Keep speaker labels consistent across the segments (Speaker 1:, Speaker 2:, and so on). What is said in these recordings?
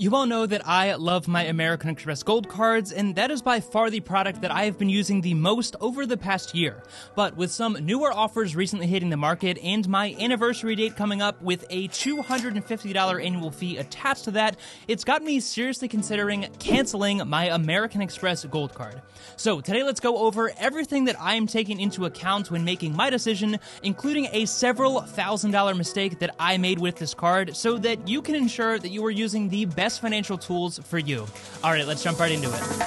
Speaker 1: You all know that I love my American Express Gold cards, and that is by far the product that I have been using the most over the past year. But with some newer offers recently hitting the market and my anniversary date coming up with a $250 annual fee attached to that, it's got me seriously considering canceling my American Express Gold card. So today let's go over everything that I am taking into account when making my decision, including a several $1,000 mistake that I made with this card, so that you can ensure that you are using the best financial tools for you. All right, let's jump right into it.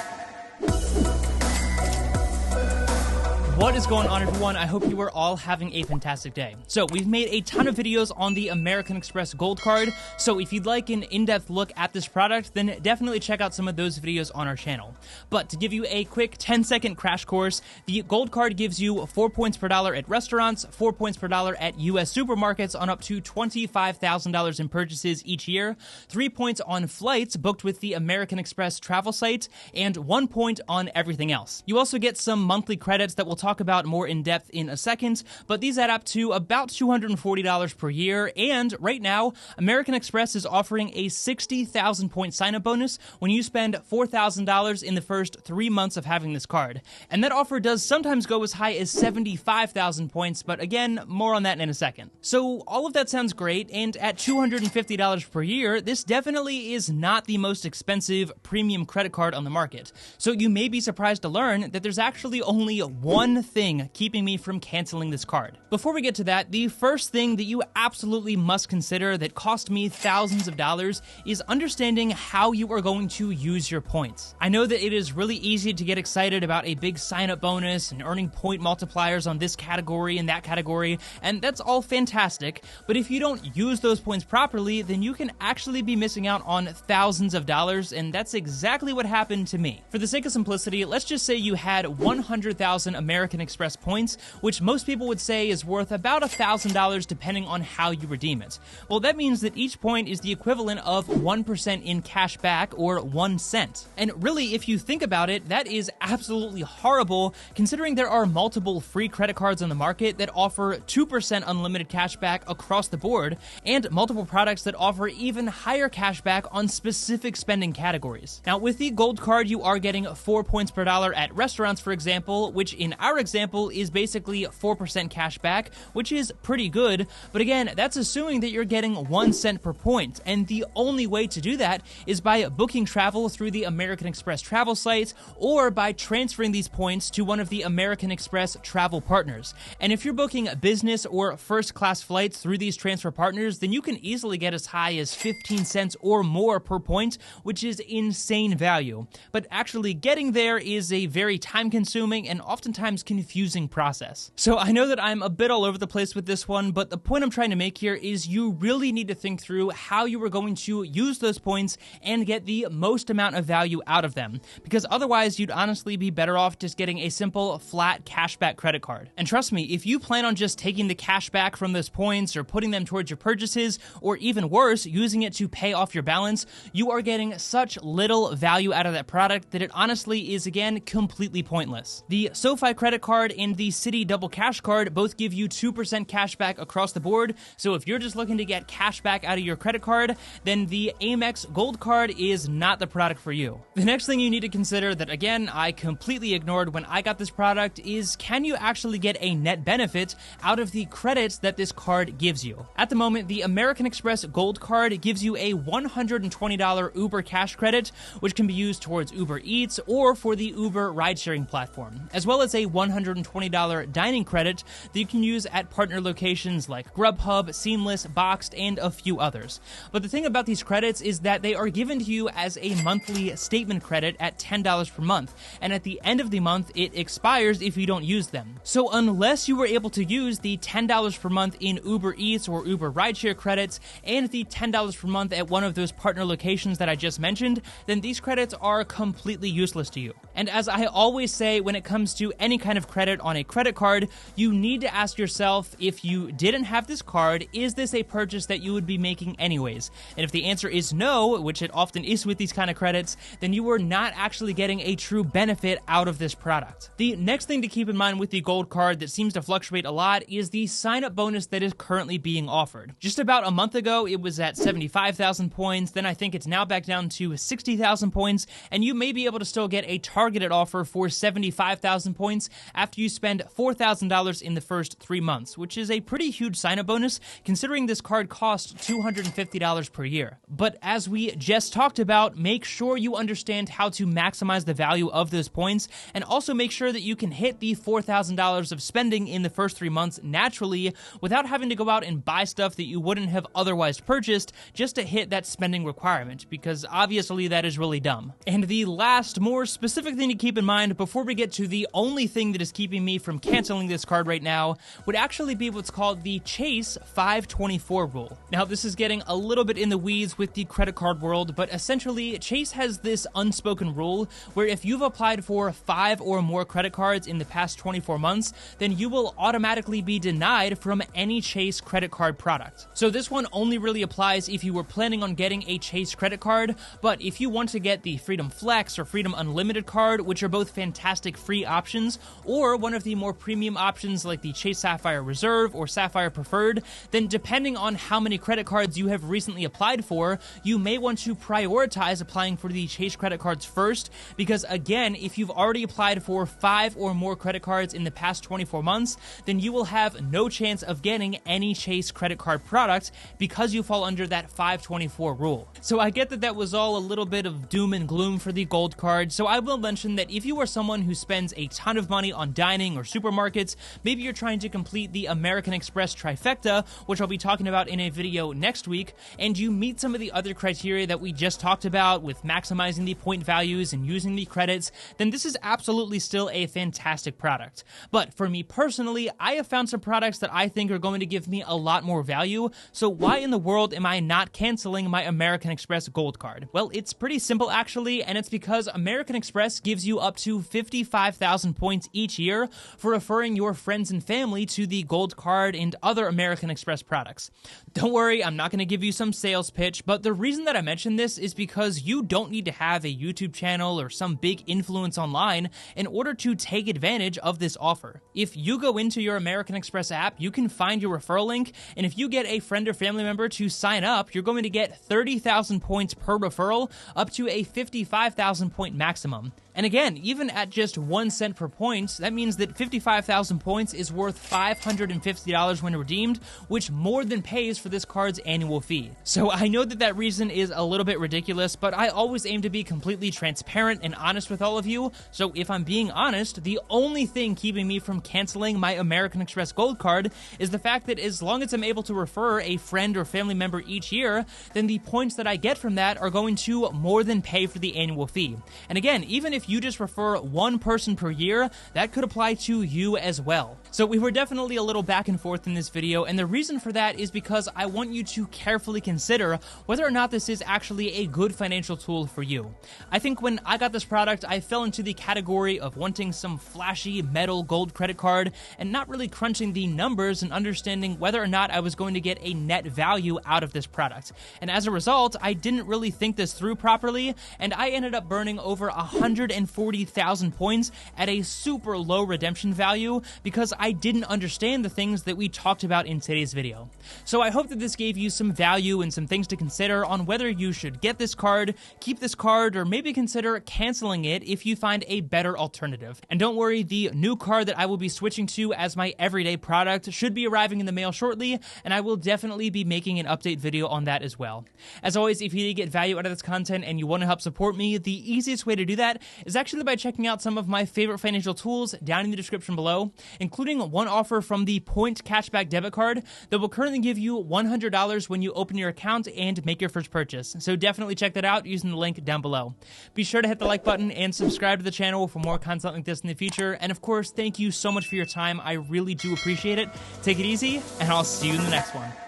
Speaker 1: What is going on, everyone? I hope you are all having a fantastic day. So we've made a ton of videos on the American Express Gold card, so if you'd like an in-depth look at this product, then definitely check out some of those videos on our channel. But to give you a quick 10-second crash course, the Gold card gives you 4 points per dollar at restaurants, 4 points per dollar at U.S. supermarkets on up to $25,000 in purchases each year, 3 points on flights booked with the American Express travel site, and 1 point on everything else. You also get some monthly credits that we'll talk about more in depth in a second, but these add up to about $240 per year, and right now, American Express is offering a 60,000 point sign-up bonus when you spend $4,000 in the first 3 months of having this card. And that offer does sometimes go as high as 75,000 points, but again, more on that in a second. So all of that sounds great, and at $250 per year, this definitely is not the most expensive premium credit card on the market. So you may be surprised to learn that there's actually only one thing keeping me from canceling this card. Before we get to that, the first thing that you absolutely must consider that cost me thousands of dollars is understanding how you are going to use your points. I know that it is really easy to get excited about a big sign-up bonus and earning point multipliers on this category and that category, and that's all fantastic, but if you don't use those points properly, then you can actually be missing out on thousands of dollars, and that's exactly what happened to me. For the sake of simplicity, let's just say you had 100,000 American Express points, which most people would say is worth about $1,000 depending on how you redeem it. Well, that means that each point is the equivalent of 1% in cash back, or 1 cent. And really, if you think about it, that is absolutely horrible, considering there are multiple free credit cards on the market that offer 2% unlimited cash back across the board, and multiple products that offer even higher cash back on specific spending categories. Now, with the Gold card, you are getting 4 points per dollar at restaurants, for example, which in our example is basically 4% cash back, which is pretty good, but again, that's assuming that you're getting 1 cent per point, and the only way to do that is by booking travel through the American Express travel site, or by transferring these points to one of the American Express travel partners. And if you're booking business or first class flights through these transfer partners, then you can easily get as high as 15 cents or more per point, which is insane value. But actually getting there is a very time-consuming and oftentimes confusing process. So I know that I'm a bit all over the place with this one, but the point I'm trying to make here is you really need to think through how you are going to use those points and get the most amount of value out of them, because otherwise you'd honestly be better off just getting a simple flat cashback credit card. And trust me, if you plan on just taking the cash back from those points or putting them towards your purchases, or even worse, using it to pay off your balance, you are getting such little value out of that product that it honestly is, again, completely pointless. The SoFi credit card and the Citi Double Cash card both give you 2% cash back across the board, so if you're just looking to get cash back out of your credit card, then the Amex Gold card is not the product for you. The next thing you need to consider that, again, I completely ignored when I got this product is, can you actually get a net benefit out of the credits that this card gives you? At the moment, the American Express Gold card gives you a $120 Uber cash credit, which can be used towards Uber Eats or for the Uber ridesharing platform, as well as a $120 dining credit that you can use at partner locations like Grubhub, Seamless, Boxed, and a few others. But the thing about these credits is that they are given to you as a monthly statement credit at $10 per month, and at the end of the month, it expires if you don't use them. So unless you were able to use the $10 per month in Uber Eats or Uber rideshare credits and the $10 per month at one of those partner locations that I just mentioned, then these credits are completely useless to you. And as I always say when it comes to any kind kind of credit on a credit card, you need to ask yourself, if you didn't have this card, is this a purchase that you would be making anyways? And if the answer is no, which it often is with these kind of credits, then you are not actually getting a true benefit out of this product. The next thing to keep in mind with the gold card that seems to fluctuate a lot is the sign-up bonus that is currently being offered. Just about a month ago, it was at 75,000 points, then I think it's now back down to 60,000 points, and you may be able to still get a targeted offer for 75,000 points after you spend $4,000 in the first 3 months, which is a pretty huge sign-up bonus considering this card costs $250 per year. But as we just talked about, make sure you understand how to maximize the value of those points, and also make sure that you can hit the $4,000 of spending in the first 3 months naturally without having to go out and buy stuff that you wouldn't have otherwise purchased just to hit that spending requirement, because obviously that is really dumb. And the last, more specific thing to keep in mind before we get to the only thing that is keeping me from canceling this card right now would actually be what's called the Chase 524 rule. Now, this is getting a little bit in the weeds with the credit card world, but essentially Chase has this unspoken rule where if you've applied for 5 or more credit cards in the past 24 months, then you will automatically be denied from any Chase credit card product. So this one only really applies if you were planning on getting a Chase credit card, but if you want to get the Freedom Flex or Freedom Unlimited card, which are both fantastic free options, or one of the more premium options like the Chase Sapphire Reserve or Sapphire Preferred, then depending on how many credit cards you have recently applied for, you may want to prioritize applying for the Chase credit cards first, because again, if you've already applied for 5 or more credit cards in the past 24 months, then you will have no chance of getting any Chase credit card product because you fall under that 524 rule. So I get that that was all a little bit of doom and gloom for the gold card, so I will mention that if you are someone who spends a ton of money on dining or supermarkets, maybe you're trying to complete the American Express trifecta, which I'll be talking about in a video next week, and you meet some of the other criteria that we just talked about with maximizing the point values and using the credits, then this is absolutely still a fantastic product. But for me personally, I have found some products that I think are going to give me a lot more value, so why in the world am I not canceling my American Express Gold Card? Well, it's pretty simple actually, and it's because American Express gives you up to 55,000 points each year for referring your friends and family to the Gold Card and other American Express products. Don't worry, I'm not going to give you some sales pitch, but the reason that I mention this is because you don't need to have a YouTube channel or some big influence online in order to take advantage of this offer. If you go into your American Express app, you can find your referral link, and if you get a friend or family member to sign up, you're going to get 30,000 points per referral, up to a 55,000 point maximum. And again, even at just 1 cent per point, that means that 55,000 points is worth $550 when redeemed, which more than pays for this card's annual fee. So I know that that reason is a little bit ridiculous, but I always aim to be completely transparent and honest with all of you. So if I'm being honest, the only thing keeping me from canceling my American Express Gold Card is the fact that as long as I'm able to refer a friend or family member each year, then the points that I get from that are going to more than pay for the annual fee. And again, even if you just refer one person per year, that could apply to you as well. So we were definitely a little back and forth in this video, and the reason for that is because I want you to carefully consider whether or not this is actually a good financial tool for you. I think when I got this product, I fell into the category of wanting some flashy metal gold credit card and not really crunching the numbers and understanding whether or not I was going to get a net value out of this product. And as a result, I didn't really think this through properly, and I ended up burning over 140,000 points at a super low redemption value because I didn't understand the things that we talked about in today's video. So I hope that this gave you some value and some things to consider on whether you should get this card, keep this card, or maybe consider canceling it if you find a better alternative. And don't worry, the new card that I will be switching to as my everyday product should be arriving in the mail shortly, and I will definitely be making an update video on that as well. As always, if you did get value out of this content and you want to help support me, the easiest way to do that is actually by checking out some of my favorite financial tools down in the description below, including one offer from the Point Cashback Debit Card that will currently give you $100 when you open your account and make your first purchase. So definitely check that out using the link down below. Be sure to hit the like button and subscribe to the channel for more content like this in the future. And of course, thank you so much for your time. I really do appreciate it. Take it easy, and I'll see you in the next one.